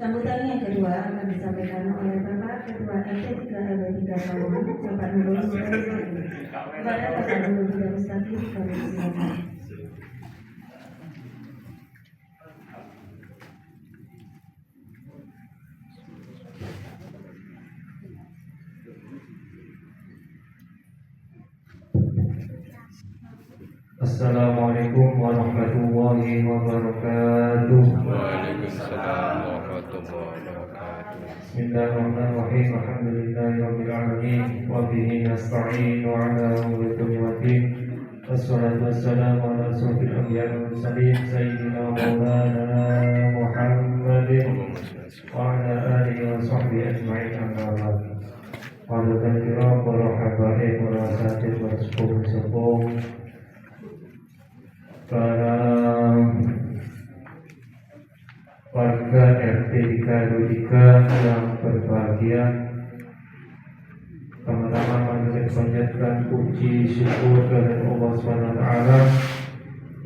Sambutan yang kedua akan disampaikan oleh Bapak Ketua RT 3 RW 3 Kawangan, Bapak Nurul Mustaqim. Kepada Bapak Nurul Mustaqim kami silakan. Assalamualaikum warahmatullahi wabarakatuh. Waalaikumsalam warahmatullahi wabarakatuh. Bismillahirrahmanirrahim. Alhamdulillahirabbil alamin wa bihi nasta'in wa ala umuri waddin. Wassalatu wassalamu ala asyrofil anbiya'i wal mursalin sayyidina maulana Muhammadin wa ala alihi wa sahbihi ajma'in amma ba'd. Hadirin kiram, para habaib, para asatidz, para sepuh-sepuh, para warga RT 3 yang berbahagia, pertama-tama mari kita panjatkan puji syukur kepada Allah SWT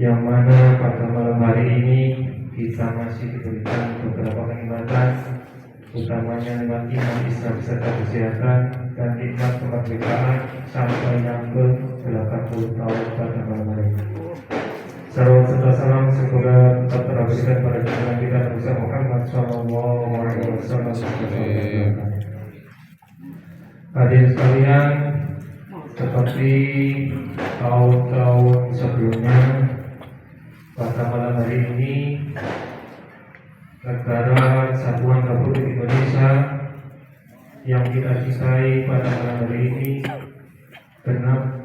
yang mana pada malam hari ini kita masih diberikan beberapa kenikmatan, utamanya nikmat iman, Islam serta kesehatan dan nikmat kemerdekaan sampai yang ke-80 tahun pada malam hari ini. Salawat serta salam semoga tetap terabadikan pada junjungan kita Nabi Muhammad SAW. Hadirin sekalian, seperti tahun-tahun sebelumnya, pada malam hari ini negara Kesatuan Republik Indonesia yang kita cintai pada malam hari ini genap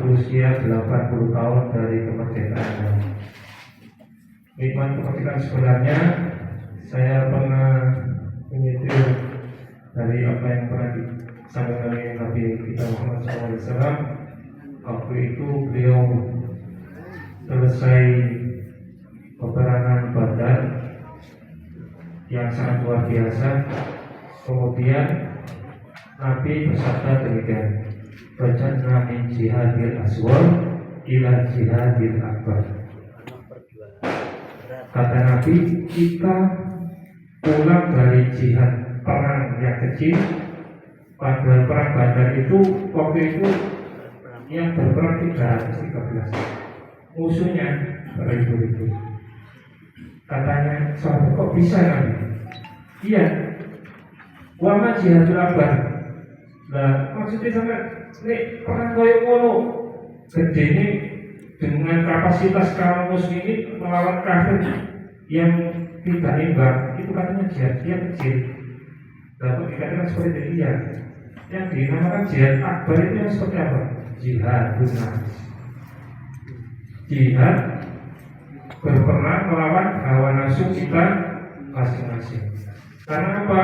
berusia 80 tahun dari kemerdekaan. Nikmat kemerdekaan sebenarnya saya pernah menyetir dari apa yang pernah disampaikan oleh Nabi kita Muhammad SAW. Waktu itu beliau selesai peperangan Badar yang sangat luar biasa. Kemudian Nabi bersabda demikian, "Fajatna min jihadil aswar ila jihadil akbar." Kata Nabi, kita pulang dari jihad perang yang kecil. Pada perang Badar itu waktu itu yang berperang 313, musuhnya beribu-ribu. Katanya, sahabat, kok bisa Nabi? Iya, wama jihadul akbar. Nah, maksudnya sampai ini perang koyo ngono gede ini dengan kapasitas kaum muslimin melawan kafir yang tidak imbang, itu katanya jihad yang kecil. Lalu dikatakan seperti itu, iya. Yang dinamakan jihad akbar itu yang seperti apa? Jihadun nafs. Jihad berperang melawan hawa nafsu kita masing-masing. Karena apa?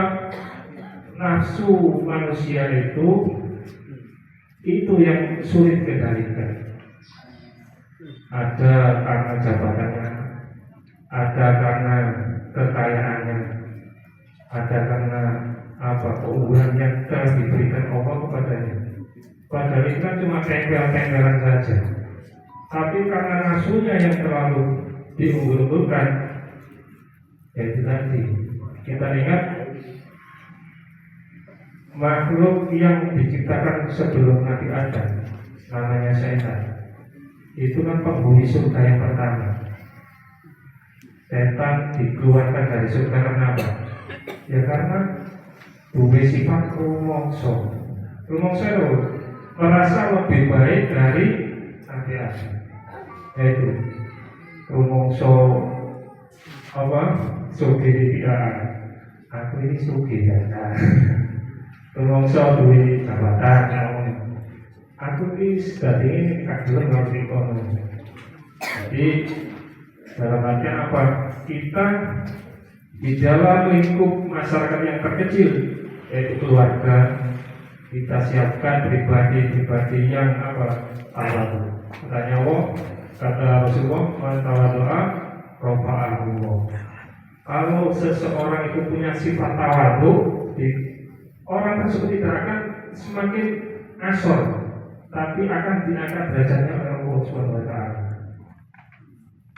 Nafsu manusia itu yang sulit dikendalikan. Ada karena jabatannya, ada karena kekayaannya, ada karena keunggulan yang telah diberikan Allah kepadanya. Padahal itu kan cuma tempel-tempelan saja. Tapi karena nafsunya yang terlalu diunggul-unggulkan, yaitu tadi kita ingat makhluk yang diciptakan sebelum Nabi Adam, namanya setan. Itu kan penghuni surga yang pertama. Setan dikeluarkan dari surga karena apa? Ya karena duwe sifat rumongso. Rumongso itu merasa lebih baik dari Nabi Adam. Yaitu rumongso sugih tidak. Aku ini sugih ya. Rumongso duwe jabatan. Aku ini ini kagelem ngerti kono. Jadi dalam artian apa? Kita di dalam lingkup masyarakat yang terkecil, yaitu keluarga, kita siapkan pribadi-pribadi yang tawadu. Katanya Allah, kata Rasulullah, "Man tawadhu'a rafa'ahu Allah." Kalau seseorang itu punya sifat tawadu, orang tersebut tidak akan semakin asor, tapi akan diangkat derajatnya oleh Allah Subhanahu wa taala.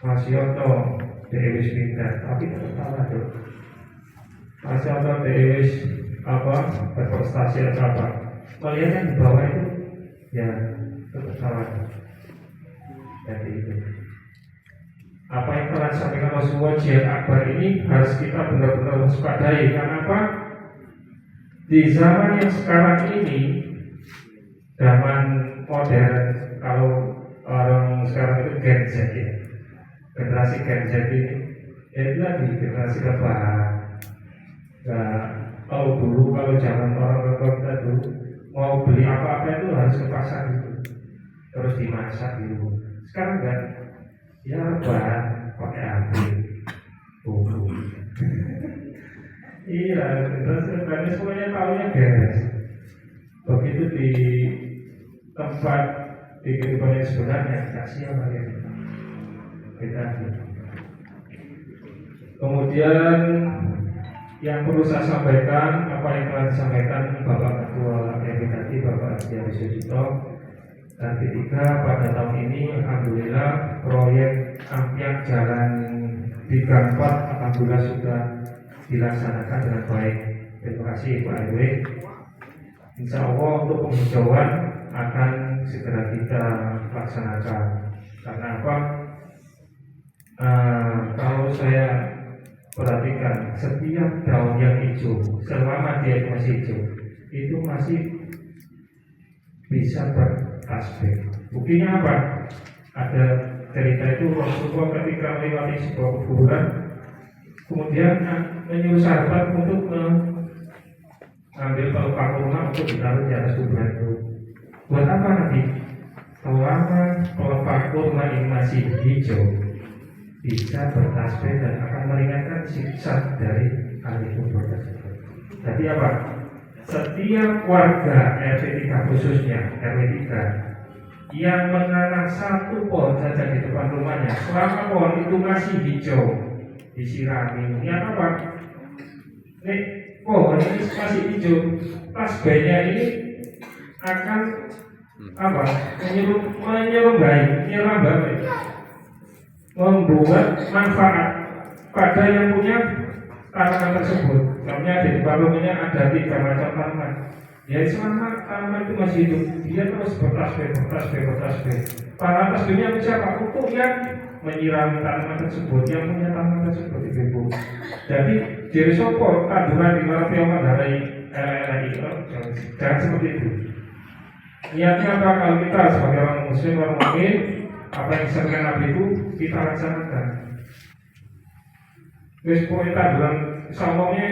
Mas Yoto Dewi Spinter, tapi tetap tawadu. contoh Deus apa berprestasi atau apa, melihatnya di bawah itu ya tetap salah. Jadi itu apa yang telah disampaikan Rasulullah jihad akbar ini harus kita benar-benar waspadai. Karena apa? Di zaman yang sekarang ini, zaman modern, kalau orang sekarang itu Gen Z ya, generasi Gen Z ini, ya itu lagi generasi lebaran. Nggak tahu dulu kalau zaman orang kita dulu mau beli apa-apa itu harus ke pasar gitu, terus dimasak gitu. Sekarang kan, ya lebaran pakai HP, buku. Iya, terus semuanya tahunya beres. Begitu di tempat di kehidupan yang sebenarnya kasih apa ya kita. Kemudian yang perlu saya sampaikan, apa yang telah disampaikan Bapak Ketua RW tadi, Bapak Adi Sujito. Dan ketiga, pada tahun ini alhamdulillah proyek ampiang jalan di Gang 4 alhamdulillah sudah dilaksanakan dengan baik. Terima kasih Pak RW. Insya Allah untuk penghijauan akan segera kita laksanakan. Karena apa? Kalau saya perhatikan, setiap daun yang hijau, selama dia masih hijau, itu masih bisa bertasbih. Buktinya apa? Ada cerita itu Rasulullah ketika melewati sebuah kuburan, kemudian menyuruh sahabat untuk mengambil pelepah kurma untuk ditaruh di atas kuburan itu. Buat apa nanti? Selama pelepah kurma ini masih hijau, bisa bertasbih dan akan meringankan siksa dari ahli kubur tersebut. Jadi apa? Setiap warga RW 3 khususnya RW 3 yang menanam satu pohon saja di depan rumahnya, selama pohon itu masih hijau, disirami. Ini apa? Nih, pohon ini masih hijau, tasbihnya ini akan apa? Menyerang membuat manfaat pada yang punya tanaman tersebut. Contohnya di depan rumahnya ada 3 macam tanaman. Ya selama tanaman itu masih hidup, dia terus bertasbih. Para tasbihnya siapa? Untuk yang menyirami tanaman tersebut, yang punya tanaman tersebut ibu. Jadi diri sopo tanduran di mana tiongkok dari itu jangan seperti itu. Niatnya apa? Kalau kita sebagai orang muslim, orang mukmin, apa yang disampaikan Nabi itu kita laksanakan. Terus pokoknya tanduran, sombongnya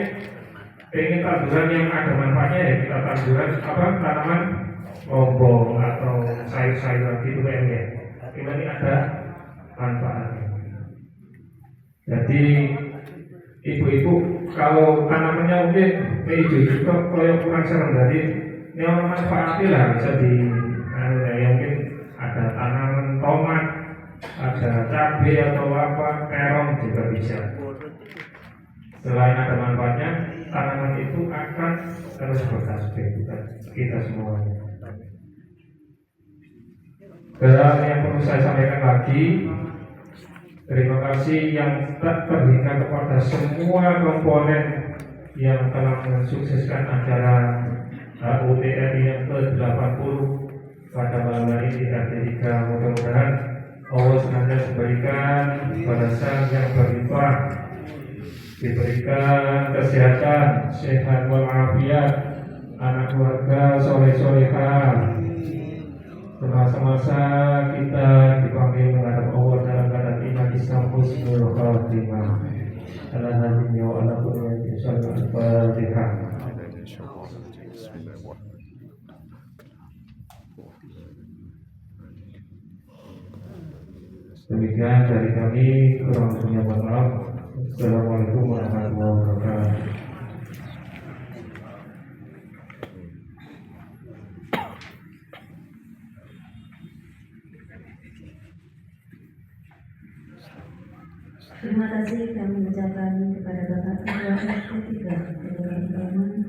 pengen tanduran yang ada manfaatnya ya kita tanduran apa tanaman lombok atau sayur-sayuran gitu kayaknya. Ini ada manfaatnya. Jadi ibu-ibu kalau tanamannya mungkin hijau kok kalau kurang serem, jadi ini orang manfaatnya lah bisa di ya mungkin ada tanaman tomat, ada cabai atau apa, terong juga bisa. Selain ada manfaatnya, tanaman itu akan terus bertasbih kita semuanya. Dan yang perlu saya sampaikan lagi, terima kasih yang terhingga kepada semua komponen yang telah mensukseskan acara UTRI yang ke-80 pada malam hari di RT 3. Mudah-mudahan Allah senantiasa berikan balasan yang berlimpah, diberikan kesehatan, sehat walafiat, anak keluarga soleh-solehah, semasa kita dipanggil menghadap Allah dalam keadaan iman Islam husnul khatimah. Alhamdulillah wa ala kulli syai'in al-Fatihah. Demikian dari kami, kurang lebihnya mohon maaf. Assalamualaikum warahmatullahi wabarakatuh. Terima kasih kami ucapkan kepada Bapak Ketua RT 3 Kelurahan Kauman